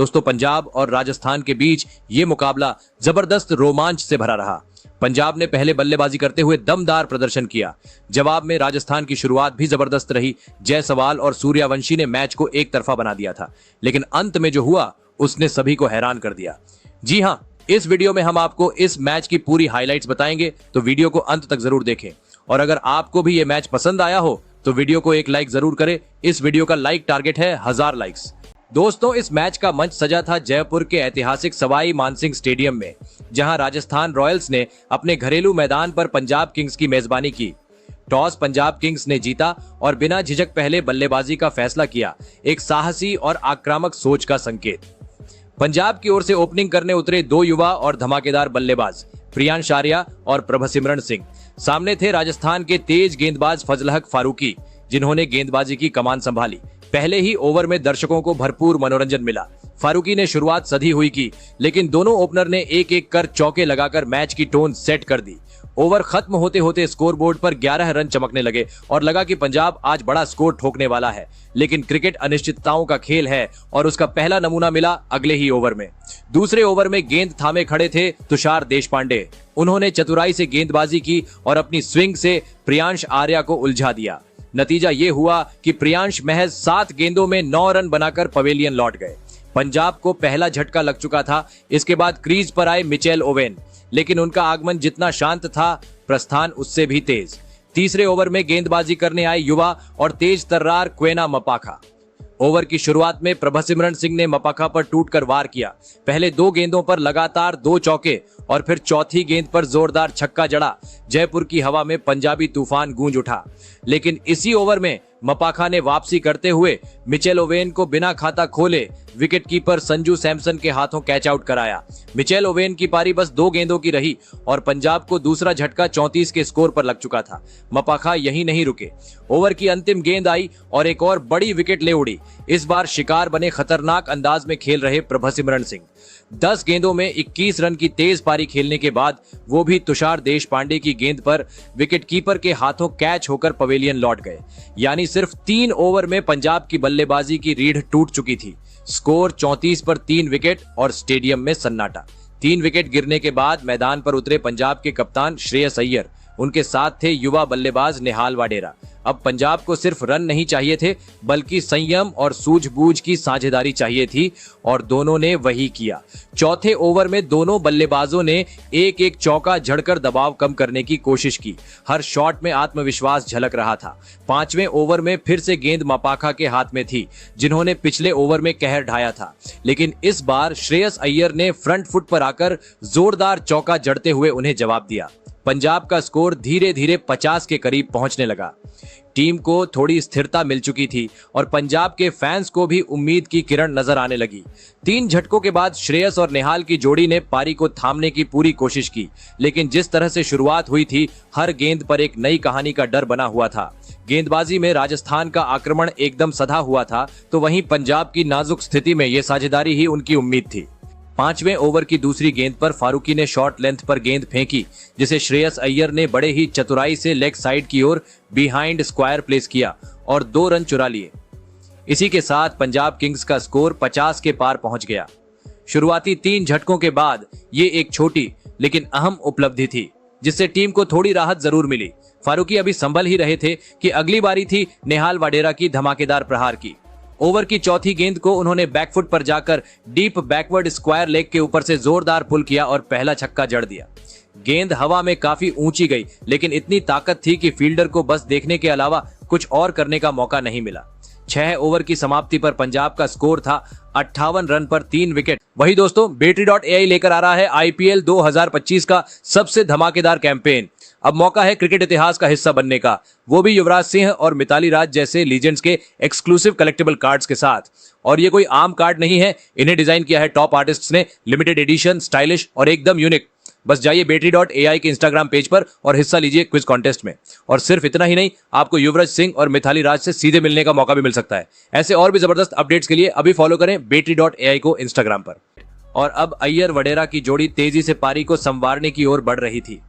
दोस्तों पंजाब और राजस्थान के बीच ये मुकाबला जबरदस्त रोमांच से भरा रहा। पंजाब ने पहले बल्लेबाजी करते हुए दमदार प्रदर्शन किया। जवाब में राजस्थान की शुरुआत भी जबरदस्त रही। जायसवाल और सूर्यवंशी ने मैच को एक तरफा बना दिया था, लेकिन अंत में जो हुआ उसने सभी को हैरान कर दिया। जी हां, इस वीडियो में हम आपको इस मैच की पूरी हाइलाइट्स बताएंगे, तो वीडियो को अंत तक जरूर देखें। और अगर आपको भी ये मैच पसंद आया हो तो वीडियो को एक लाइक जरूर करें। इस वीडियो का लाइक टारगेट है 1000 लाइक्स। दोस्तों, इस मैच का मंच सजा था जयपुर के ऐतिहासिक सवाई मानसिंह स्टेडियम में, जहां राजस्थान रॉयल्स ने अपने घरेलू मैदान पर पंजाब किंग्स की मेजबानी की। टॉस पंजाब किंग्स ने जीता और बिना झिझक पहले बल्लेबाजी का फैसला किया, एक साहसी और आक्रामक सोच का संकेत। पंजाब की ओर से ओपनिंग करने उतरे दो युवा और धमाकेदार बल्लेबाज प्रियांश आर्या और प्रभसिमरन सिंह। सामने थे राजस्थान के तेज गेंदबाज फजल हक फारूकी, जिन्होंने गेंदबाजी की कमान संभाली। पहले ही ओवर में दर्शकों को भरपूर मनोरंजन मिला। फारूकी ने शुरुआत सधी हुई की, लेकिन दोनों ओपनर ने एक एक कर चौके लगाकर मैच की टोन सेट कर दी। ओवर खत्म होते होते स्कोरबोर्ड पर 11 रन चमकने लगे और लगा कि पंजाब आज बड़ा स्कोर ठोकने वाला है। लेकिन क्रिकेट अनिश्चितताओं का खेल है और उसका पहला नमूना मिला अगले ही ओवर में। दूसरे ओवर में गेंद थामे खड़े थे तुषार देशपांडे। उन्होंने चतुराई से गेंदबाजी की और अपनी स्विंग से प्रियांश आर्या को उलझा दिया। नतीजा ये हुआ कि प्रियांश महज 7 गेंदों में 9 रन बनाकर पवेलियन लौट गए। पंजाब को पहला झटका लग चुका था। इसके बाद क्रीज पर आए मिचेल ओवेन, लेकिन उनका आगमन जितना शांत था, प्रस्थान उससे भी तेज। तीसरे ओवर में गेंदबाजी करने आए युवा और तेज तर्रार क्वेना मपाखा। ओवर की शुरुआत में प्रभसिमरन सिंह ने मपाखा पर टूटकर वार किया। पहले 2 गेंदों पर लगातार 2 चौके और फिर चौथी गेंद पर जोरदार छक्का जड़ा। जयपुर की हवा में पंजाबी तूफान गूंज उठा। लेकिन इसी ओवर में मपाखा ने वापसी करते हुए मिचेल ओवेन को बिना खाता खोले विकेटकीपर संजू सैमसन के हाथों कैच आउट कराया। मिचेल ओवेन की पारी बस 2 गेंदों की रही और पंजाब को दूसरा झटका 34 के स्कोर पर लग चुका था। मपाखा यहीं नहीं रुके। ओवर की अंतिम गेंद आई और एक और बड़ी विकेट ले उड़ी। इस बार शिकार बने खतरनाक अंदाज में खेल रहे प्रभसिमरन सिंह। 10 गेंदों में 21 रन की तेज पारी खेलने के बाद, वो भी तुषार देशपांडे की गेंद पर विकेटकीपर के हाथों कैच होकर पवेलियन लौट गए। यानी सिर्फ 3 ओवर में पंजाब की बल्लेबाजी की रीढ़ टूट चुकी थी। स्कोर 34 पर 3 विकेट और स्टेडियम में सन्नाटा। 3 विकेट गिरने के बाद मैदान पर उतरे पंजाब के कप्तान श्रेयस अय्यर। उनके साथ थे युवा बल्लेबाज निहाल वाडेरा। अब पंजाब को सिर्फ रन नहीं चाहिए थे, बल्कि संयम और सूझबूझ की साझेदारी चाहिए थी, और दोनों ने वही किया। चौथे ओवर में दोनों बल्लेबाजों ने एक एक चौका जड़कर दबाव कम करने की कोशिश की। हर शॉट में आत्मविश्वास झलक रहा था। 5वें ओवर में फिर से गेंद मपाखा के हाथ में थी, जिन्होंने पिछले ओवर में कहर ढाया था। लेकिन इस बार श्रेयस अय्यर ने फ्रंट फुट पर आकर जोरदार चौका जड़ते हुए उन्हें जवाब दिया। पंजाब का स्कोर धीरे धीरे 50 के करीब पहुंचने लगा। टीम को थोड़ी स्थिरता मिल चुकी थी और पंजाब के फैंस को भी उम्मीद की किरण नजर आने लगी। 3 झटकों के बाद श्रेयस और निहाल की जोड़ी ने पारी को थामने की पूरी कोशिश की, लेकिन जिस तरह से शुरुआत हुई थी, हर गेंद पर एक नई कहानी का डर बना हुआ था। गेंदबाजी में राजस्थान का आक्रमण एकदम सधा हुआ था, तो वहीं पंजाब की नाजुक स्थिति में ये साझेदारी ही उनकी उम्मीद थी। 5वें ओवर की दूसरी गेंद पर फारूकी ने शॉर्ट लेंथ पर गेंद फेंकी, जिसे श्रेयस अय्यर ने बड़े ही चतुराई से लेग साइड की ओर बिहाइंड स्क्वायर प्लेस किया और 2 रन चुरा लिए। इसी के साथ पंजाब किंग्स का स्कोर 50 के पार पहुंच गया। शुरुआती 3 झटकों के बाद ये एक छोटी लेकिन अहम उपलब्धि थी, जिससे टीम को थोड़ी राहत जरूर मिली। फारूकी अभी संभल ही रहे थे कि अगली बारी थी निहाल वाडेरा की धमाकेदार प्रहार की। ओवर की चौथी गेंद को उन्होंने बैकफुट पर जाकर डीप बैकवर्ड स्क्वायर लेग के ऊपर से जोरदार पुल किया और पहला छक्का जड़ दिया। गेंद हवा में काफी ऊंची गई, लेकिन इतनी ताकत थी कि फील्डर को बस देखने के अलावा कुछ और करने का मौका नहीं मिला। 6 ओवर की समाप्ति पर पंजाब का स्कोर था 58 रन पर 3 विकेट। वही दोस्तों, Betri.ai लेकर आ रहा है IPL 2025 का सबसे धमाकेदार कैंपेन। अब मौका है क्रिकेट इतिहास का हिस्सा बनने का, वो भी युवराज सिंह और मिताली राज जैसे लीजेंड्स के एक्सक्लूसिव कलेक्टिबल कार्ड्स के साथ। और ये कोई आम कार्ड नहीं है, इन्हें डिजाइन किया है टॉप आर्टिस्ट्स ने। लिमिटेड एडिशन, स्टाइलिश और एकदम यूनिक। बस जाइए Betri.ai के इंस्टाग्राम पेज पर और हिस्सा लीजिए क्विज कॉन्टेस्ट में। और सिर्फ इतना ही नहीं, आपको युवराज सिंह और मिताली राज से सीधे मिलने का मौका भी मिल सकता है। ऐसे और भी जबरदस्त अपडेट्स के लिए अभी फॉलो करें Betri.ai को इंस्टाग्राम पर। और अब अय्यर वडेरा की जोड़ी तेजी से पारी को संवारने की ओर बढ़ रही थी।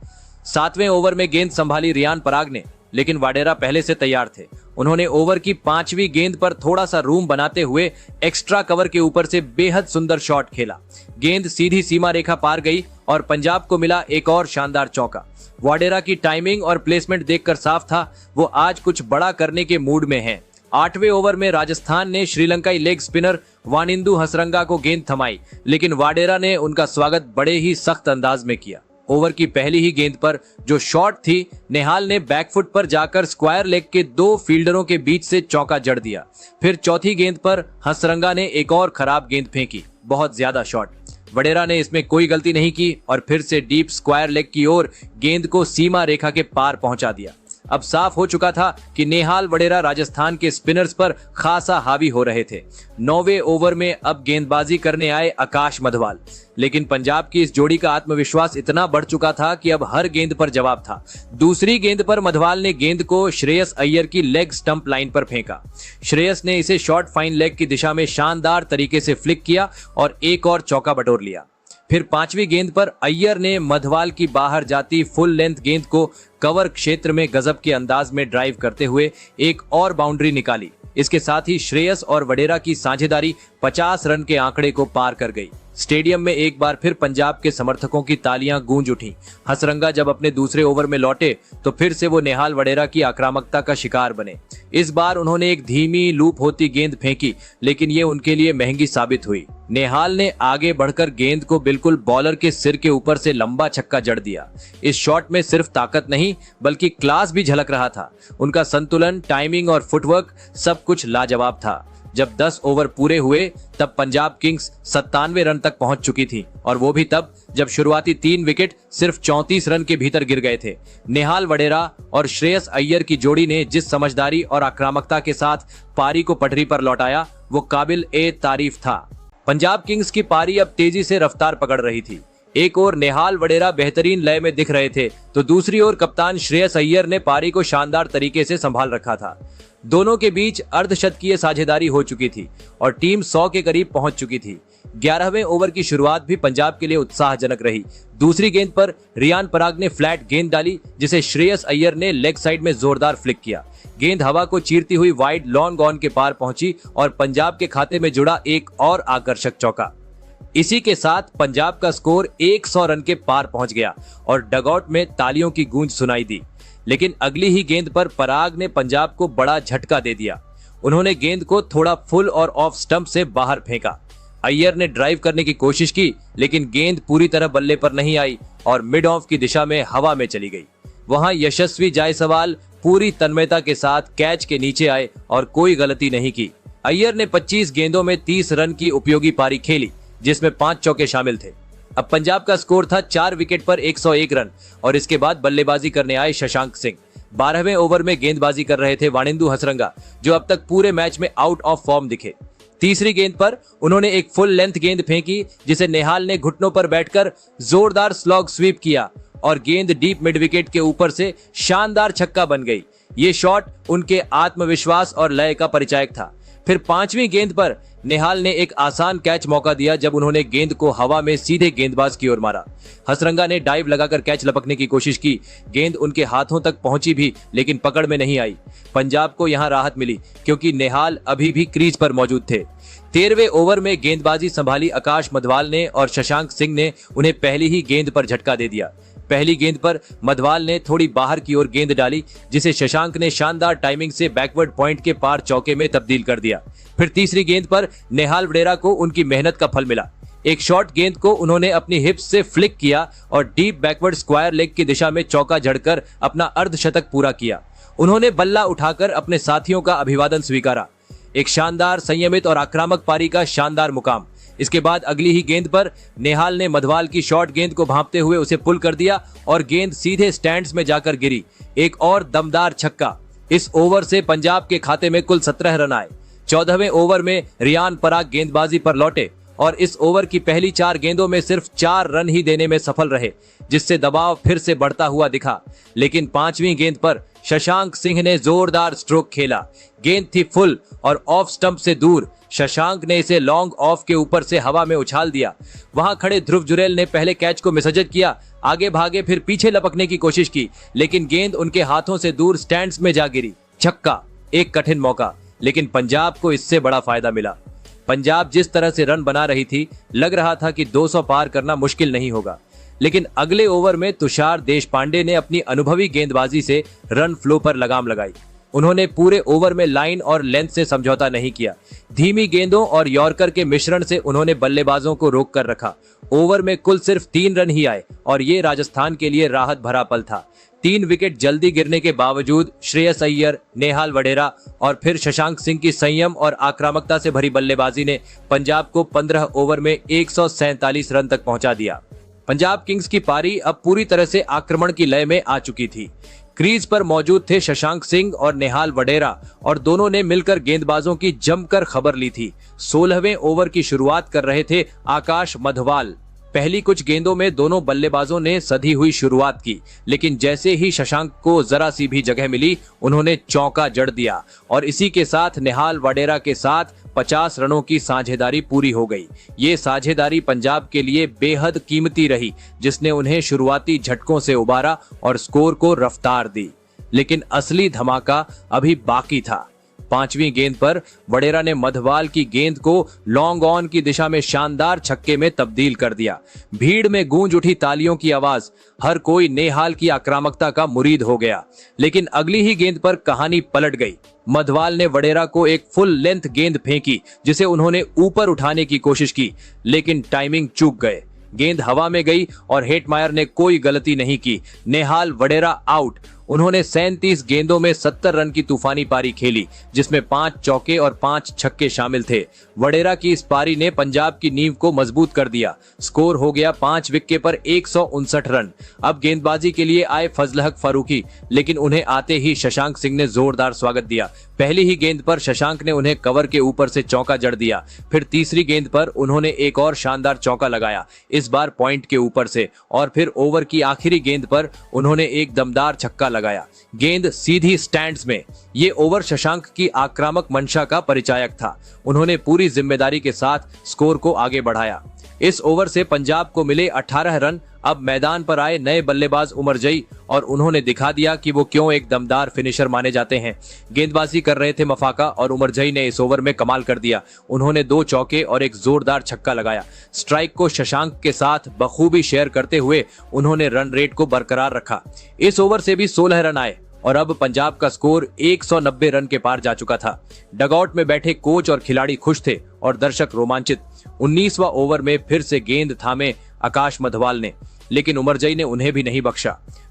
7वें ओवर में गेंद संभाली रियान पराग ने। लेकिन वाडेरा पहले से तैयार थे। उन्होंने ओवर की 5वीं गेंद पर थोड़ा सा रूम बनाते हुए एक्स्ट्रा कवर के ऊपर से बेहद सुंदर शॉट खेला। गेंद सीधी सीमा रेखा पार गई और पंजाब को मिला एक और शानदार चौका। वाडेरा की टाइमिंग और प्लेसमेंट देखकर साफ था वो आज कुछ बड़ा करने के मूड में हैं। 8वें ओवर में राजस्थान ने श्रीलंकाई लेग स्पिनर वानिंदु हसरंगा को गेंद थमाई, लेकिन वाडेरा ने उनका स्वागत बड़े ही सख्त अंदाज में किया। ओवर की पहली ही गेंद पर जो शॉट थी, नेहाल ने बैकफुट पर जाकर स्क्वायर लेग के 2 फील्डरों के बीच से चौका जड़ दिया। फिर चौथी गेंद पर हसरंगा ने एक और खराब गेंद फेंकी, बहुत ज्यादा शॉट। वडेरा ने इसमें कोई गलती नहीं की और फिर से डीप स्क्वायर लेग की ओर गेंद को सीमा रेखा के पार पहुंचा दिया। अब साफ हो चुका था कि नेहाल वडेरा राजस्थान के स्पिनर्स पर खासा हावी हो रहे थे। 9वें ओवर में अब गेंदबाजी करने आए आकाश मधवाल, लेकिन पंजाब की इस जोड़ी का आत्मविश्वास इतना बढ़ चुका था कि अब हर गेंद पर जवाब था। दूसरी गेंद पर मधवाल ने गेंद को श्रेयस अय्यर की लेग स्टंप लाइन पर फेंका। श्रेयस ने इसे शॉर्ट फाइन लेग की दिशा में शानदार तरीके से फ्लिक किया और एक और चौका बटोर लिया। फिर 5वीं गेंद पर अय्यर ने मधवाल की बाहर जाती फुल लेंथ गेंद को कवर क्षेत्र में गजब के अंदाज में ड्राइव करते हुए एक और बाउंड्री निकाली। इसके साथ ही श्रेयस और वडेरा की साझेदारी 50 रन के आंकड़े को पार कर गई। स्टेडियम में एक बार फिर पंजाब के समर्थकों की तालियां गूंज उठी। हसरंगा जब अपने दूसरे ओवर में लौटे तो फिर से वो नेहाल वडेरा की आक्रामकता का शिकार बने। इस बार उन्होंने एक धीमी लूप होती गेंद फेंकी, लेकिन ये उनके लिए महंगी साबित हुई। नेहाल ने आगे बढ़कर गेंद को बिल्कुल बॉलर के सिर के ऊपर से लंबा छक्का जड़ दिया। इस शॉट में सिर्फ ताकत नहीं बल्कि क्लास भी झलक रहा था। उनका संतुलन, टाइमिंग और फुटवर्क सब कुछ लाजवाब था। जब 10 ओवर पूरे हुए तब पंजाब किंग्स 97 रन तक पहुंच चुकी थी, और वो भी तब जब शुरुआती 3 विकेट सिर्फ 34 रन के भीतर गिर गए थे। नेहाल वडेरा और श्रेयस अय्यर की जोड़ी ने जिस समझदारी और आक्रामकता के साथ पारी को पटरी पर लौटाया वो काबिल ए तारीफ था। पंजाब किंग्स की पारी अब तेजी से रफ्तार पकड़ रही थी। एक ओर नेहाल वडेरा बेहतरीन लय में दिख रहे थे तो दूसरी ओर कप्तान श्रेयस अय्यर ने पारी को शानदार तरीके से संभाल रखा था। दोनों के बीच अर्धशतकीय साझेदारी हो चुकी थी और टीम 100 के करीब पहुंच चुकी थी। 11वें ओवर की शुरुआत भी पंजाब के लिए उत्साहजनक रही। दूसरी गेंद पर रियान पराग ने फ्लैट गेंद डाली, जिसे श्रेयस अय्यर ने लेग साइड में जोरदार फ्लिक किया। गेंद हवा को चीरती हुई वाइड लॉन्ग ऑन के पार पहुंची और पंजाब के खाते में जुड़ा एक और आकर्षक चौका। इसी के साथ पंजाब का स्कोर 100 रन के पार पहुंच गया और डगआउट में तालियों की गूंज सुनाई दी। लेकिन अगली ही गेंद पर पराग ने पंजाब को बड़ा झटका दे दिया। उन्होंने गेंद को थोड़ा फुल और ऑफ स्टंप से बाहर फेंका। अय्यर ने ड्राइव करने की कोशिश की, लेकिन गेंद पूरी तरह बल्ले पर नहीं आई और मिड ऑफ की दिशा में हवा में चली गई। वहां यशस्वी जायसवाल पूरी तन्मयता के साथ कैच के नीचे आए और कोई गलती नहीं की। अय्यर ने 25 गेंदों में 30 रन की उपयोगी पारी खेली, जिसमें 5 चौके शामिल थे। अब पंजाब का स्कोर था 4 विकेट पर 101 रन और इसके बाद बल्लेबाजी करने आए शशांक सिंह। 12वें ओवर में गेंदबाजी कर रहे थे वानिंदु हसरंगा, जो अब तक पूरे मैच में आउट ऑफ फॉर्म दिखे। तीसरी गेंद पर उन्होंने एक फुल लेंथ गेंद फेंकी, जिसे नेहाल ने घुटनों पर बैठकर जोरदार स्लॉग स्वीप किया और गेंद डीप मिड विकेट के ऊपर से शानदार छक्का बन गई। ये शॉट उनके आत्मविश्वास और लय का परिचायक था। फिर 5वीं गेंद पर नेहाल ने एक आसान कैच मौका दिया जब उन्होंने गेंद को हवा में सीधे गेंदबाज की ओर मारा। हसरंगा ने डाइव लगाकर कैच लपकने की कोशिश की। गेंद उनके हाथों तक पहुंची भी, लेकिन पकड़ में नहीं आई। पंजाब को यहां राहत मिली क्योंकि नेहाल अभी भी क्रीज पर मौजूद थे। 13वें ओवर में गेंदबाजी संभाली आकाश मधवाल ने और शशांक सिंह ने उन्हें पहली ही गेंद पर झटका दे दिया। पहली गेंद पर मधवाल ने थोड़ी बाहर की ओर गेंद डाली, जिसे शशांक ने शानदार टाइमिंग से बैकवर्ड पॉइंट के पार चौके में तब्दील कर दिया। फिर तीसरी गेंद पर नेहाल वडेरा को उनकी मेहनत का फल मिला। एक शॉर्ट गेंद को उन्होंने अपनी हिप्स से फ्लिक किया और डीप बैकवर्ड स्क्वायर लेग की दिशा में चौका जड़कर अपना अर्धशतक पूरा किया। उन्होंने बल्ला उठाकर अपने साथियों का अभिवादन स्वीकारा। एक शानदार, संयमित और आक्रामक पारी का शानदार मुकाम। इसके बाद अगली ही गेंद पर नेहाल ने मधवाल की शॉर्ट गेंद को भांपते हुए उसे पुल कर दिया और गेंद सीधे स्टैंड्स में जाकर गिरी। एक और दमदार छक्का। इस ओवर से पंजाब के खाते में कुल 17 रन आए। 14वें ओवर में रियान पराग गेंदबाजी पर लौटे और इस ओवर की पहली 4 गेंदों में सिर्फ 4 रन ही देने में सफल रहे, जिससे दबाव फिर से बढ़ता हुआ दिखा। लेकिन 5वीं गेंद पर शशांक सिंह ने जोरदार स्ट्रोक खेला। गेंद थी फुल और ऑफ स्टंप से दूर। शशांक ने इसे लॉन्ग ऑफ के ऊपर से हवा में उछाल दिया। वहां खड़े ध्रुव जुरैल ने पहले कैच को मिसजद किया, आगे भागे फिर पीछे लपकने की कोशिश की, लेकिन गेंद उनके हाथों से दूर स्टैंड्स में जा गिरी। छक्का, एक कठिन मौका, लेकिन पंजाब को इससे बड़ा फायदा मिला। पंजाब जिस तरह से रन बना रही थी, लग रहा था कि 200 पार करना मुश्किल नहीं होगा। लेकिन अगले ओवर में तुषार देशपांडे ने अपनी अनुभवी गेंदबाजी से रन फ्लो पर लगाम लगाई। उन्होंने पूरे ओवर में लाइन और लेंथ से समझौता नहीं किया। धीमी गेंदों और यॉर्कर के मिश्रण से उन्होंने बल्लेबाजों को रोक कर रखा। ओवर में कुल सिर्फ 3 रन ही आए और ये राजस्थान के लिए राहत भरा पल था। 3 विकेट जल्दी गिरने के बावजूद श्रेयस अय्यर, नेहाल वडेरा और फिर शशांक सिंह की संयम और आक्रामकता से भरी बल्लेबाजी ने पंजाब को 15 ओवर में 147 रन तक पहुंचा दिया। पंजाब किंग्स की पारी अब पूरी तरह से आक्रमण की लय में आ चुकी थी। क्रीज पर मौजूद थे शशांक सिंह और नेहाल वडेरा और दोनों ने मिलकर गेंदबाजों की जमकर खबर ली थी। 16वें ओवर की शुरुआत कर रहे थे आकाश मधवाल। पहली कुछ गेंदों में दोनों बल्लेबाजों ने सधी हुई शुरुआत की, लेकिन जैसे ही शशांक को जरा सी भी जगह मिली, उन्होंने चौका जड़ दिया और इसी के साथ नेहाल वडेरा के साथ 50 रनों की साझेदारी पूरी हो गई। ये साझेदारी पंजाब के लिए बेहद कीमती रही, जिसने उन्हें शुरुआती झटकों से उबारा और स्कोर को रफ्तार दी। लेकिन असली धमाका अभी बाकी था। 5वीं गेंद पर वडेरा ने मधवाल की गेंद को लॉन्ग ऑन की दिशा में शानदार छक्के में तब्दील कर दिया। भीड़ में गूंज उठी तालियों की आवाज। हर कोई नेहाल की आक्रामकता का मुरीद हो गया। लेकिन अगली ही गेंद पर कहानी पलट गई। मधवाल ने वडेरा को एक फुल लेंथ गेंद फेंकी, जिसे उन्होंने ऊपर उठाने की कोशिश की, लेकिन टाइमिंग चूक गए। गेंद हवा में गई और हेटमायर ने कोई गलती नहीं की। नेहाल वडेरा आउट। उन्होंने 37 गेंदों में 70 रन की तूफानी पारी खेली, जिसमें 5 चौके और 5 छक्के शामिल थे। वडेरा की इस पारी ने पंजाब की नींव को मजबूत कर दिया। स्कोर हो गया 5 विकेट पर 159 रन। अब गेंदबाजी के लिए आए फजल हक फारूकी, लेकिन उन्हें आते ही शशांक सिंह ने जोरदार स्वागत दिया। पहली ही गेंद पर शशांक ने उन्हें कवर के ऊपर से चौका जड़ दिया। फिर तीसरी गेंद पर उन्होंने एक और शानदार चौका लगाया, इस बार पॉइंट के ऊपर से, और फिर ओवर की आखिरी गेंद पर उन्होंने एक दमदार छक्का लगाया। गेंद सीधी स्टैंड्स में। ये ओवर शशांक की आक्रामक मंशा का परिचायक था। उन्होंने पूरी जिम्मेदारी के साथ स्कोर को आगे बढ़ाया। इस ओवर से पंजाब को मिले 18 रन। अब मैदान पर आए नए बल्लेबाज उमरजई और उन्होंने दिखा दिया कि वो क्यों एक दमदार फिनिशर माने जाते हैं। गेंदबाजी कर रहे थे मफाका और उमरजई ने इस ओवर में कमाल कर दिया। उन्होंने 2 चौके और एक जोरदार छक्का लगाया। स्ट्राइक को शशांक के साथ बखूबी शेयर करते हुए उन्होंने रन रेट को बरकरार रखा। इस ओवर से भी 16 रन आए और अब पंजाब का स्कोर 190 रन के पार जा चुका था। डगआउट में बैठे कोच और खिलाड़ी खुश थे और दर्शक रोमांचित। 19वां ओवर में फिर से गेंद थामे आकाश मधवाल ने, लेकिन उमरजई ने उन्हें भी नहीं बख्शा।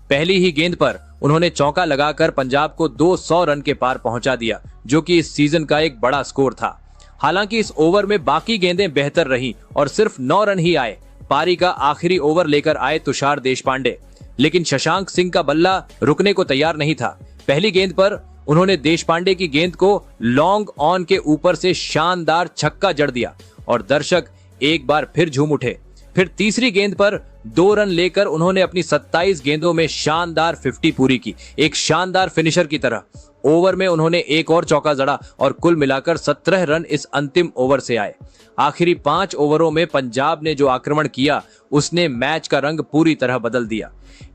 पहली ही गेंद पर उन्होंने चौका लगाकर पंजाब को 200 रन के पार पहुंचा दिया, जो कि इस सीजन का एक बड़ा स्कोर था। हालांकि इस ओवर में बाकी गेंदें बेहतर रहीं और सिर्फ 9 रन ही आए। पारी का आखिरी ओवर लेकर आए तुषार देशपांडे, लेकिन शशांक सिंह का बल्ला रुकने को तैयार नहीं था। पहली गेंद पर उन्होंने देशपांडे की गेंद को लॉन्ग ऑन के ऊपर से शानदार छक्का जड़ दिया और दर्शक एक बार फिर झूम उठे। फिर तीसरी गेंद पर 2 रन लेकर उन्होंने अपनी 27 गेंदों में शानदार 50 पूरी की, एक शानदार फिनिशर की तरह। ओवर में उन्होंने एक और चौका जड़ा और कुल मिलाकर 17 रन इस अंतिम ओवर से आए। आखिरी 5 ओवरों में पंजाब ने जो आक्रमण किया, उसने मैच का रंग पूरी तरह बदल दिया।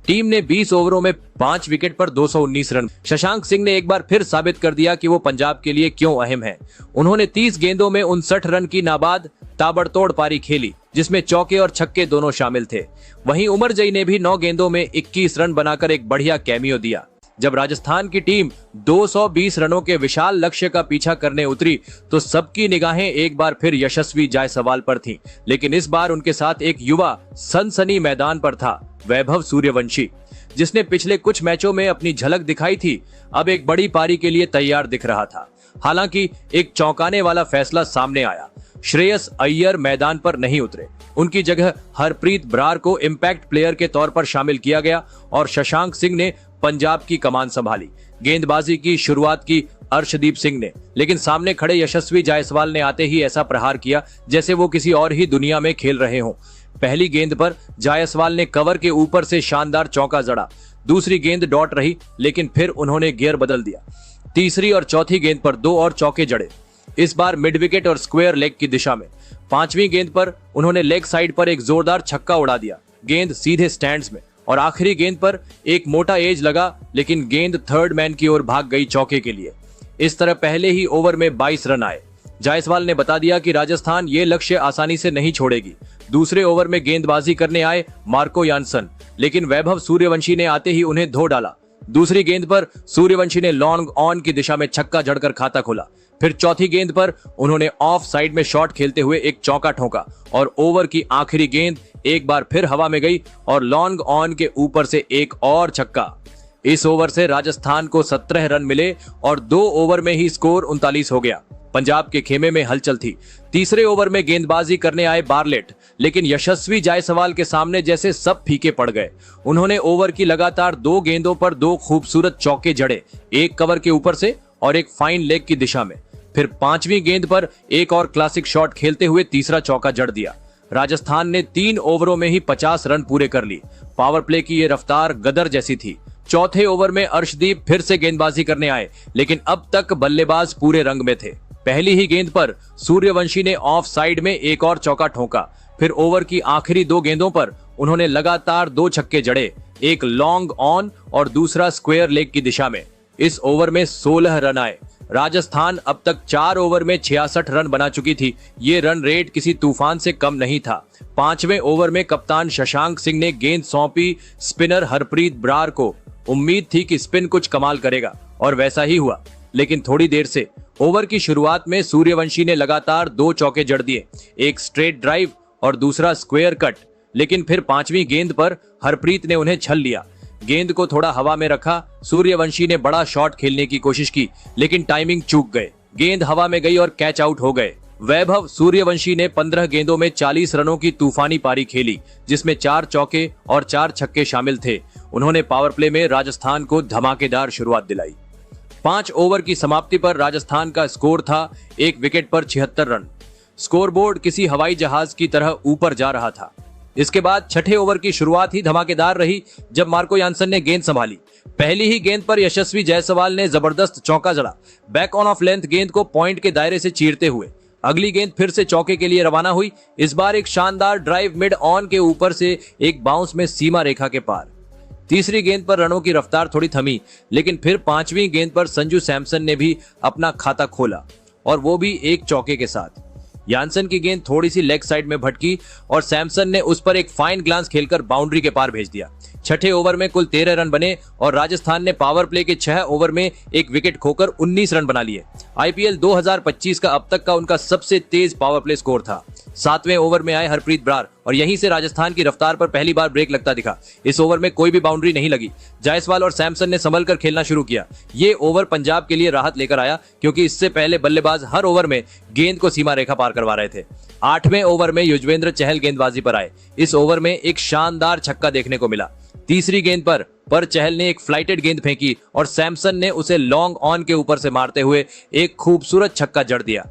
टीम ने 20 ओवरों में 5 विकेट पर 219 रन। शशांक सिंह ने एक बार फिर साबित कर दिया कि वो पंजाब के लिए क्यों अहम है। उन्होंने 30 गेंदों में 59 रन की नाबाद ताबड़तोड़ पारी खेली, जिसमें चौके और छक्के दोनों शामिल थे। वहीं उमरजई ने भी 9 गेंदों में 21 रन बनाकर एक बढ़िया कैमियो दिया। जब राजस्थान की टीम 220 रनों के विशाल लक्ष्य का पीछा करने उतरी, तो सबकी निगाहें एक बार फिर यशस्वी जायसवाल पर थीं। लेकिन इस बार उनके साथ एक युवा सनसनी मैदान पर था, वैभव सूर्यवंशी, जिसने पिछले कुछ मैचों में अपनी झलक दिखाई थी। अब एक बड़ी पारी के लिए तैयार दिख रहा था। हालांकि एक चौंकाने वाला फैसला सामने आया। श्रेयस अय्यर मैदान पर नहीं उतरे। उनकी जगह हरप्रीत बरार को इम्पैक्ट प्लेयर के तौर पर शामिल किया गया और शशांक सिंह ने पंजाब की कमान संभाली। गेंदबाजी की शुरुआत की अर्शदीप सिंह ने, लेकिन सामने खड़े यशस्वी जायसवाल ने आते ही ऐसा प्रहार किया जैसे वो किसी और ही दुनिया में खेल रहे हों। पहली गेंद पर जायसवाल ने कवर के ऊपर से शानदार चौका जड़ा। दूसरी गेंद डॉट रही, लेकिन फिर उन्होंने गियर बदल दिया। तीसरी और चौथी गेंद पर 2 और चौके जड़े, इस बार मिड विकेट और स्क्वायर लेग की दिशा में। पांचवी गेंद पर उन्होंने लेग साइड पर एक जोरदार छक्का उड़ा दिया, गेंद सीधे स्टैंड्स में। और आखिरी गेंद पर एक मोटा एज लगा, लेकिन गेंद थर्ड मैन की ओर भाग गई चौके के लिए। इस तरह पहले ही ओवर में 22 रन आए। जायसवाल ने बता दिया कि राजस्थान ये लक्ष्य आसानी से नहीं छोड़ेगी। दूसरे ओवर में गेंदबाजी करने आए मार्को यानसन, लेकिन वैभव सूर्यवंशी ने आते ही उन्हें धो डाला। दूसरी गेंद पर सूर्यवंशी ने लॉन्ग ऑन की दिशा में छक्का जड़कर खाता खोला। फिर चौथी गेंद पर उन्होंने ऑफ साइड में शॉट खेलते हुए एक चौका ठोका और ओवर की आखिरी गेंद एक बार फिर हवा में गई और लॉन्ग ऑन के ऊपर से एक और छक्का। इस ओवर से राजस्थान को 17 रन मिले और 2 ओवर में ही स्कोर 39 हो गया। पंजाब के खेमे में हलचल थी। तीसरे ओवर में गेंदबाजी करने आए बारलेट, लेकिन यशस्वी जायसवाल के सामने जैसे सब फीके पड़ गए। उन्होंने ओवर की लगातार 2 गेंदों पर 2 खूबसूरत चौके जड़े, एक कवर के ऊपर से और एक फाइन लेग की दिशा में। फिर पांचवी गेंद पर एक और क्लासिक शॉट खेलते हुए तीसरा चौका जड़ दिया। राजस्थान ने 3 ओवरों में ही 50 रन पूरे कर ली। पावर प्ले की ये रफ्तार गदर जैसी थी। चौथे ओवर में अर्शदीप फिर से गेंदबाजी करने आए, लेकिन अब तक बल्लेबाज पूरे रंग में थे। पहली ही गेंद पर सूर्यवंशी ने ऑफ साइड में एक और चौका ठोका। फिर ओवर की आखिरी 2 गेंदों पर उन्होंने लगातार 2 छक्के जड़े, एक लॉन्ग ऑन और दूसरा स्क्वायर लेग की दिशा में। इस ओवर में 16 रन आए। राजस्थान अब तक 4 ओवर में 66 रन बना चुकी थी। ये रन रेट किसी तूफान से कम नहीं था। 5वें ओवर में कप्तान शशांक सिंह ने गेंद सौंपी स्पिनर हरप्रीत ब्रार को। उम्मीद थी कि स्पिन कुछ कमाल करेगा और वैसा ही हुआ, लेकिन थोड़ी देर से ओवर की शुरुआत में सूर्यवंशी ने लगातार 2 चौके जड़ दिए, एक स्ट्रेट ड्राइव और दूसरा स्क्वायर कट। लेकिन फिर 5वीं गेंद पर हरप्रीत ने उन्हें छल लिया। गेंद को थोड़ा हवा में रखा। सूर्यवंशी ने बड़ा शॉट खेलने की कोशिश की, लेकिन टाइमिंग चूक गए। गेंद हवा में गई और कैच आउट हो गए। वैभव सूर्यवंशी ने 15 गेंदों में 40 रनों की तूफानी पारी खेली, जिसमें 4 चौके और 4 छक्के शामिल थे। उन्होंने पावर प्ले में राजस्थान को धमाकेदार शुरुआत दिलाई। 5 ओवर की समाप्ति पर राजस्थान का स्कोर था 1 विकेट पर 76 रन। स्कोरबोर्ड किसी हवाई जहाज की तरह ऊपर जा रहा था। इसके बाद छठे ओवर की शुरुआत ही धमाकेदार रही, जब मार्को यानसन ने गेंद संभाली। पहली ही गेंद पर यशस्वी जायसवाल ने जबरदस्त चौका जड़ा, बैक ऑन ऑफ लेंथ गेंद को पॉइंट के दायरे से चीरते हुए। अगली गेंद फिर से चौके के लिए रवाना हुई, इस बार एक शानदार ड्राइव मिड ऑन के ऊपर से एक बाउंस में सीमा रेखा के पार। तीसरी गेंद पर रनों की रफ्तार थोड़ी थमी, लेकिन फिर 5वीं गेंद पर संजू सैमसन ने भी अपना खाता खोला, और वो भी एक चौके के साथ। यानसन की गेंद थोड़ी सी लेग साइड में भटकी और सैमसन ने उस पर एक फाइन ग्लांस खेलकर बाउंड्री के पार भेज दिया। छठे ओवर में कुल 13 रन बने और राजस्थान ने पावर प्ले के 6 ओवर में 1 विकेट खोकर 19 रन बना लिए। आईपीएल 2025 का अब तक का उनका सबसे तेज पावर प्ले स्कोर था। 7वें ओवर में आए हरप्रीत ब्रार और यहीं से राजस्थान की रफ्तार पर पहली बार ब्रेक लगता दिखा। इस ओवर में कोई भी बाउंड्री नहीं लगी। जायसवाल और सैमसन ने संभल कर खेलना शुरू किया। ये ओवर पंजाब के लिए राहत लेकर आया, क्योंकि इससे पहले बल्लेबाज हर ओवर में गेंद को सीमा रेखा पार करवा रहे थे। 8वें ओवर में युजवेंद्र चहल गेंदबाजी पर आए। इस ओवर में एक शानदार छक्का देखने को मिला। तीसरी गेंद पर चहल ने एक फ्लाइटेड गेंद फेंकी और सैमसन ने उसे लॉन्ग ऑन के ऊपर से मारते हुए एक खूबसूरत छक्का जड़ दिया।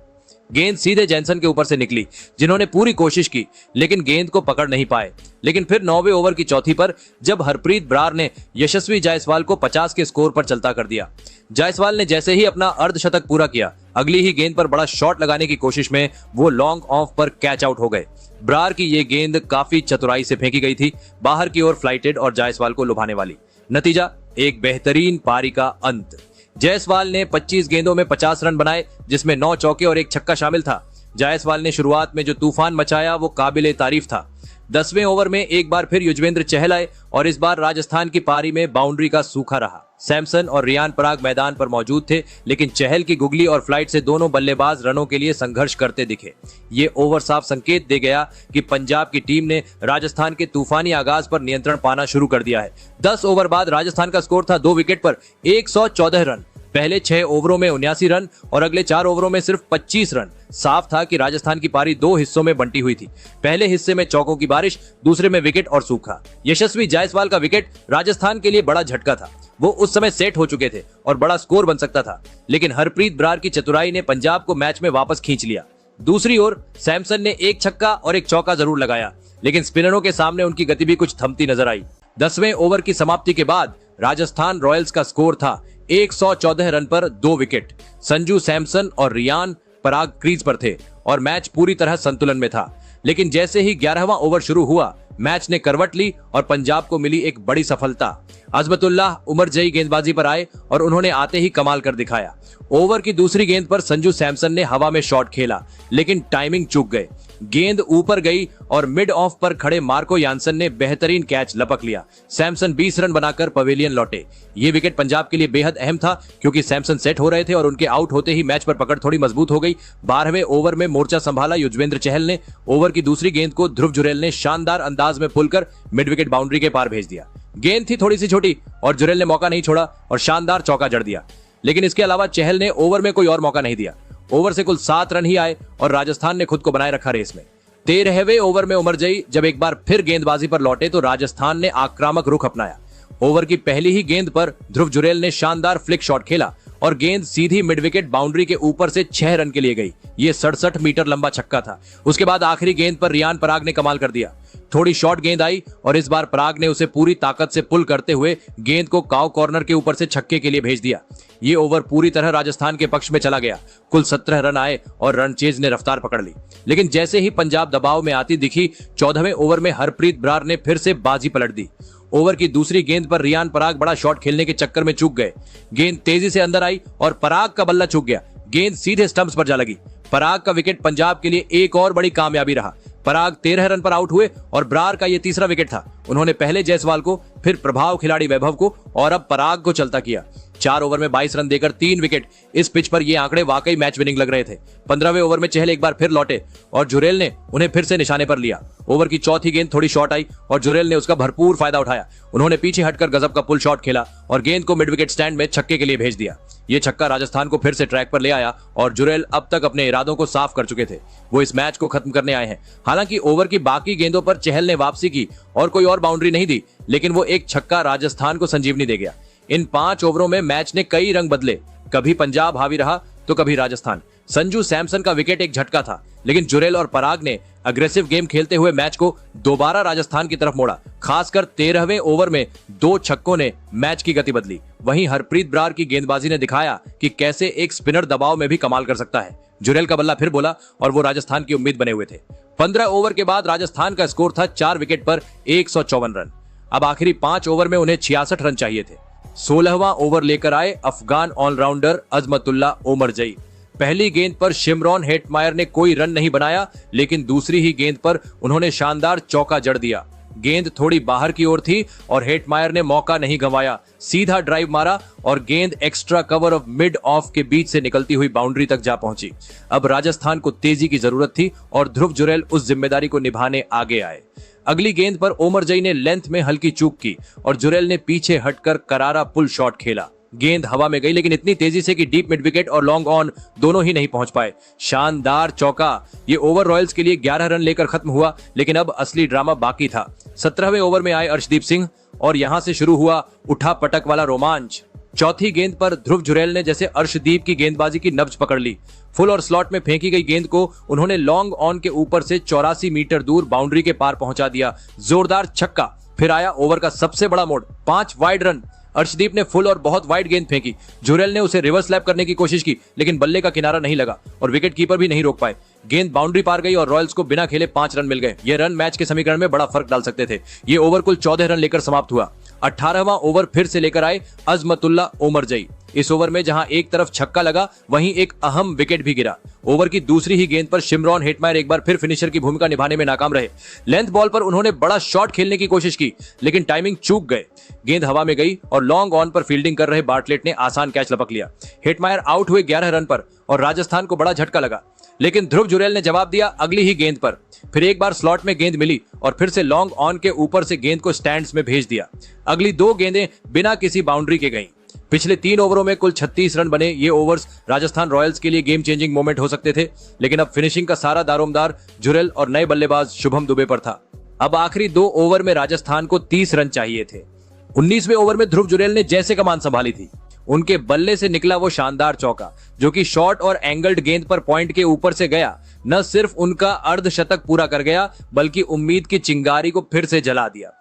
गेंद सीधे जैनसन के ऊपर से निकली, जिन्होंने पूरी कोशिश की लेकिन गेंद को पकड़ नहीं पाए। लेकिन फिर 9वें ओवर की चौथी पर जब हरप्रीत ब्रार ने यशस्वी जायसवाल को 50 के स्कोर पर चलता कर दिया। जायसवाल ने जैसे ही अपना अर्धशतक पूरा किया, अगली ही गेंद पर बड़ा शॉट लगाने की कोशिश में वो लॉन्ग ऑफ पर कैच आउट हो गए। ब्रार की ये गेंद काफी चतुराई से फेंकी गई थी, बाहर की ओर फ्लाइटेड और जायसवाल को लुभाने वाली। नतीजा एक बेहतरीन पारी का अंत। जायसवाल ने 25 गेंदों में 50 रन बनाए, जिसमें 9 चौके और 1 छक्का शामिल था। जायसवाल ने शुरुआत में जो तूफान मचाया वो काबिले तारीफ था। 10वें ओवर में एक बार फिर युजवेंद्र चहल आए और इस बार राजस्थान की पारी में बाउंड्री का सूखा रहा। सैमसन और रियान पराग मैदान पर मौजूद थे, लेकिन चहल की गुगली और फ्लाइट से दोनों बल्लेबाज रनों के लिए संघर्ष करते दिखे। ये ओवर साफ संकेत दे गया कि पंजाब की टीम ने राजस्थान के तूफानी आगाज पर नियंत्रण पाना शुरू कर दिया है। 10 ओवर बाद राजस्थान का स्कोर था 2 विकेट पर 114 रन। पहले 6 ओवरों में 79 रन और अगले 4 ओवरों में सिर्फ 25 रन। साफ था कि राजस्थान की पारी 2 हिस्सों में बंटी हुई थी। पहले हिस्से में चौकों की बारिश, दूसरे में विकेट और सूखा। यशस्वी जायसवाल का विकेट राजस्थान के लिए बड़ा झटका था। वो उस समय सेट हो चुके थे और बड़ा स्कोर बन सकता था, लेकिन हरप्रीत बरार की चतुराई ने पंजाब को मैच में वापस खींच लिया। दूसरी ओर सैमसन ने एक छक्का और एक चौका जरूर लगाया, लेकिन स्पिनरों के सामने उनकी गति भी कुछ थमती नजर आई। 10वें ओवर की समाप्ति के बाद राजस्थान रॉयल्स का स्कोर था 114 रन पर 2 विकेट। संजू सैमसन और रियान पराग क्रीज पर थे और मैच पूरी तरह संतुलन में था। लेकिन जैसे ही 11वां ओवर शुरू हुआ, मैच ने करवट ली और पंजाब को मिली एक बड़ी सफलता। अजमतुल्लाह उमरजई गेंदबाजी पर आए और उन्होंने आते ही कमाल कर दिखाया। ओवर की दूसरी गेंद पर संजू सैमसन ने हवा में शॉट खेला, लेकिन टाइमिंग चूक गए। गेंद ऊपर गई और मिड ऑफ पर खड़े मार्को यानसन ने बेहतरीन कैच लपक लिया। सैमसन 20 रन बनाकर पवेलियन लौटे। ये विकेट पंजाब के लिए बेहद अहम था, क्योंकि सैमसन सेट हो रहे थे और उनके आउट होते ही मैच पर पकड़ थोड़ी मजबूत हो गई। 12वें ओवर में मोर्चा संभाला युजवेंद्र चहल ने। ओवर की दूसरी गेंद को ध्रुव जुरैल ने शानदार अंदाज में पुल कर मिड विकेट बाउंड्री के पार भेज दिया। गेंद थी थोड़ी सी छोटी और जुरैल ने मौका नहीं छोड़ा और शानदार चौका जड़ दिया। लेकिन इसके अलावा चहल ने ओवर में कोई और मौका नहीं दिया। ओवर से कुल 7 रन ही आए और राजस्थान ने खुद को बनाए रखा रेस में। 13वें ओवर में उमरजई जब एक बार फिर गेंदबाजी पर लौटे तो राजस्थान ने आक्रामक रुख अपनाया। ओवर की पहली ही गेंद पर ध्रुव जुरैल ने शानदार फ्लिक शॉट खेला और गेंद सीधी मिड विकेट बाउंड्री के ऊपर से 6 रन के लिए गई। ये 67 मीटर लंबा छक्का था। उसके बाद आखिरी गेंद पर रियान पराग ने कमाल कर दिया। थोड़ी शॉर्ट गेंद आई और इस बार पराग ने उसे पूरी ताकत से पुल करते हुए गेंद को काव कॉर्नर के ऊपर से छक्के के लिए भेज दिया। ये ओवर पूरी तरह राजस्थान के पक्ष में चला गया। कुल 17 रन आए और रनचेज ने रफ्तार पकड़ ली। लेकिन जैसे ही पंजाब दबाव में आती दिखी, 14वें ओवर में हरप्रीत बरार ने फिर से बाजी पलट दी। ओवर की दूसरी गेंद पर रियान पराग बड़ा शॉट खेलने के चक्कर में चूक गए। गेंद तेजी से अंदर आई और पराग का बल्ला चूक गया। गेंद सीधे स्टंप्स पर जा लगी। पराग का विकेट पंजाब के लिए एक और बड़ी कामयाबी रहा। पराग 13 रन पर आउट हुए और बरार का यह तीसरा विकेट था। उन्होंने पहले जायसवाल को, फिर प्रभाव खिलाड़ी वैभव को और अब पराग को चलता किया। 4 ओवर में 22 रन देकर 3 विकेट। इस पिच पर ये आंकड़े वाकई मैच विनिंग लग रहे थे। 15वें ओवर में चहल एक बार फिर लौटे और जुरैल ने उन्हें फिर से निशाने पर लिया। ओवर की चौथी गेंद थोड़ी शॉर्ट आई और जुरैल ने उसका भरपूर फायदा उठाया। उन्होंने पीछे हटकर गजब का पुल शॉट खेला और गेंद को मिड विकेट स्टैंड में छक्के के लिए भेज दिया। ये छक्का राजस्थान को फिर से ट्रैक पर ले आया और जुरैल अब तक अपने इरादों को साफ कर चुके थे। वो इस मैच को खत्म करने आए हैं। हालांकि ओवर की बाकी गेंदों पर चहल ने वापसी की और कोई और बाउंड्री नहीं दी, लेकिन वो एक छक्का राजस्थान को संजीवनी दे गया। इन 5 ओवरों में मैच ने कई रंग बदले। कभी पंजाब हावी रहा तो कभी राजस्थान। संजू सैमसन का विकेट एक झटका था, लेकिन जुरैल और पराग ने अग्रेसिव गेम खेलते हुए मैच को दोबारा राजस्थान की तरफ मोड़ा। खासकर 13वें ओवर में 2 छक्कों ने मैच की गति बदली। वहीं हरप्रीत बरार की गेंदबाजी ने दिखाया कि कैसे एक स्पिनर दबाव में भी कमाल कर सकता है। जुरैल का बल्ला फिर बोला और वो राजस्थान की उम्मीद बने हुए थे। 15 ओवर के बाद राजस्थान का स्कोर था 4 विकेट पर 154 रन। अब आखिरी 5 ओवर में उन्हें 66 रन चाहिए थे। 16वां ओवर लेकर आए अफगान ऑलराउंडर अजमतुल्लाह उमरजई। पहली गेंद पर शिमरॉन हेटमायर ने कोई रन नहीं बनाया, लेकिन दूसरी ही गेंद पर उन्होंने शानदार चौका जड़ दिया। गेंद थोड़ी बाहर की ओर थी और हेटमायर ने मौका नहीं गंवाया। सीधा ड्राइव मारा और गेंद extra cover of mid of के बीच से निकलती हुई बाउंड्री तक जा पहुंची। अब राजस्थान को तेजी की जरूरत थी और ध्रुव जुरैल उस जिम्मेदारी को निभाने आगे आए। अगली गेंद पर उमरजई ने लेंथ में हल्की चूक की और जुरैल ने पीछे हटकर करारा पुल शॉट खेला। गेंद हवा में गई, लेकिन इतनी तेजी से कि डीप मिड विकेट और लॉन्ग ऑन दोनों ही नहीं पहुंच पाए। शानदार चौका। ये ओवर रॉयल्स के लिए 11 रन लेकर खत्म हुआ, लेकिन अब असली ड्रामा बाकी था। 17वें ओवर में आए अर्शदीप सिंह और यहां से शुरू हुआ उठा पटक वाला रोमांच। चौथी गेंद पर ध्रुव जुरैल ने जैसे अर्शदीप की गेंदबाजी की नब्ज पकड़ ली। फुल और स्लॉट में फेंकी गई गेंद को उन्होंने लॉन्ग ऑन के ऊपर से 84 मीटर दूर बाउंड्री के पार पहुंचा दिया। जोरदार छक्का। फिर आया ओवर का सबसे बड़ा मोड़, 5 वाइड रन। अर्शदीप ने फुल और बहुत वाइड गेंद फेंकी। जुरैल ने उसे रिवर्स लैप करने की कोशिश की, लेकिन बल्ले का किनारा नहीं लगा और विकेट कीपर भी नहीं रोक पाए। गेंद बाउंड्री पार गई और रॉयल्स को बिना खेले 5 रन मिल गए। ये रन मैच के समीकरण में बड़ा फर्क डाल सकते थे। ये ओवर कुल 14 रन लेकर समाप्त हुआ। 18वां ओवर फिर से लेकर आए अजमतुल्लाह उमरजई। इस ओवर में जहां एक तरफ छक्का लगा, वहीं एक अहम विकेट भी गिरा। ओवर की दूसरी ही गेंद पर शिमरॉन हेटमायर एक बार फिर फिनिशर की भूमिका निभाने में नाकाम रहे। लेंथ बॉल पर उन्होंने बड़ा शॉट खेलने की कोशिश की, लेकिन टाइमिंग चूक गए। गेंद हवा में गई और लॉन्ग ऑन पर फील्डिंग कर रहे बार्टलेट ने आसान कैच लपक लिया। हेटमायर आउट हुए 11 रन पर और राजस्थान को बड़ा झटका लगा, लेकिन ध्रुव जुरैल ने जवाब दिया अगली ही गेंद पर। फिर एक बार स्लॉट में गेंद मिली और फिर से लॉन्ग ऑन के ऊपर से गेंद को स्टैंड्स में भेज दिया। अगली 2 गेंदें बिना किसी बाउंड्री के गईं। पिछले 3 ओवरों में कुल 36 रन बने। ये ओवर्स राजस्थान रॉयल्स के लिए गेम चेंजिंग मोमेंट हो सकते थे, लेकिन अब फिनिशिंग का सारा दारोमदार जुरेल और नए बल्लेबाज शुभम दुबे पर था। अब आखिरी 2 ओवर में राजस्थान को 30 रन चाहिए थे। 19वें ओवर में ध्रुव जुरेल ने जैसे कमान संभाली थी, उनके बल्ले से निकला वो शानदार चौका जो कि शॉर्ट और एंगल्ड गेंद पर पॉइंट के ऊपर से गया। न सिर्फ उनका अर्धशतक पूरा कर गया, बल्कि उम्मीद की चिंगारी को फिर से जला दिया।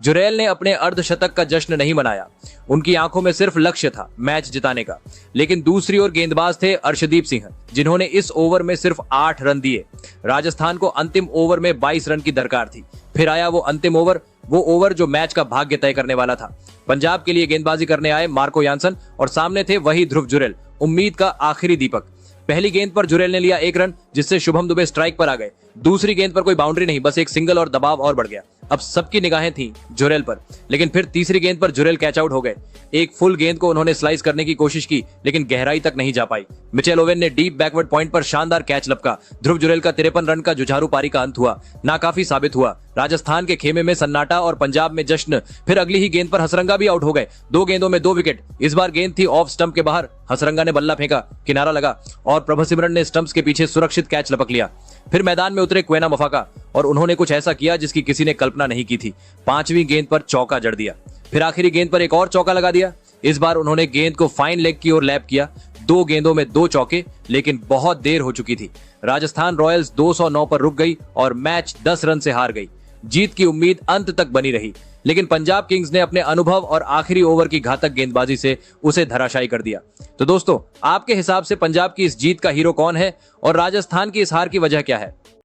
जुरेल ने अपने अर्धशतक का जश्न नहीं मनाया, उनकी आंखों में सिर्फ लक्ष्य था मैच जिताने का। लेकिन दूसरी ओर गेंदबाज थे अर्शदीप सिंह, जिन्होंने इस ओवर में सिर्फ 8 रन दिए। राजस्थान को अंतिम ओवर में 22 रन की दरकार थी। फिर आया वो अंतिम ओवर, वो ओवर जो मैच का भाग्य तय करने वाला था। पंजाब के लिए गेंदबाजी करने आए मार्को यानसन और सामने थे वही ध्रुव जुरेल, उम्मीद का आखिरी दीपक। पहली गेंद पर जुरेल ने लिया 1 रन, जिससे शुभम दुबे स्ट्राइक पर आ गए। दूसरी गेंद पर कोई बाउंड्री नहीं, बस एक सिंगल और दबाव और बढ़ गया। अब सबकी निगाहें थीं जुरेल पर, लेकिन फिर तीसरी गेंद पर जुरेल कैच आउट हो गए। एक फुल गेंद को उन्होंने स्लाइस करने की कोशिश की, लेकिन गहराई तक नहीं जा पाई। मिचेल ओवेन ने डीप बैकवर्ड पॉइंट पर शानदार कैच लपका। ध्रुव जुरेल का 53 रन का जुझारू पारी का अंत हुआ। नाकाफी साबित हुआ। राजस्थान के खेमे में सन्नाटा और पंजाब में जश्न। फिर अगली ही गेंद पर हसरंगा भी आउट हो गए। 2 गेंदों में 2 विकेट। इस बार गेंद थी ऑफ स्टंप के बाहर। हसरंगा ने बल्ला फेंका, किनारा लगा और प्रभसिमरन ने स्टंप्स के पीछे सुरक्षित कैच लपक लिया। फिर मैदान में उतरे क्वेना मफाका और उन्होंने कुछ ऐसा किया जिसकी किसी ने कल्पना नहीं की थी। 5वीं गेंद पर चौका जड़ दिया। फिर आखिरी गेंद पर एक और चौका लगा दिया। इस बार उन्होंने गेंद को फाइन लेग की ओर लैप किया। 2 गेंदों में 2 चौके, लेकिन बहुत देर हो चुकी थी। राजस्थान रॉयल्स 209 पर रुक गई और मैच 10 रन से हार गई। जीत की उम्मीद अंत तक बनी रही, लेकिन पंजाब किंग्स ने अपने अनुभव और आखिरी ओवर की घातक गेंदबाजी से उसे धराशायी कर दिया। तो दोस्तों, आपके हिसाब से पंजाब की इस जीत का हीरो कौन है और राजस्थान की इस हार की वजह क्या है?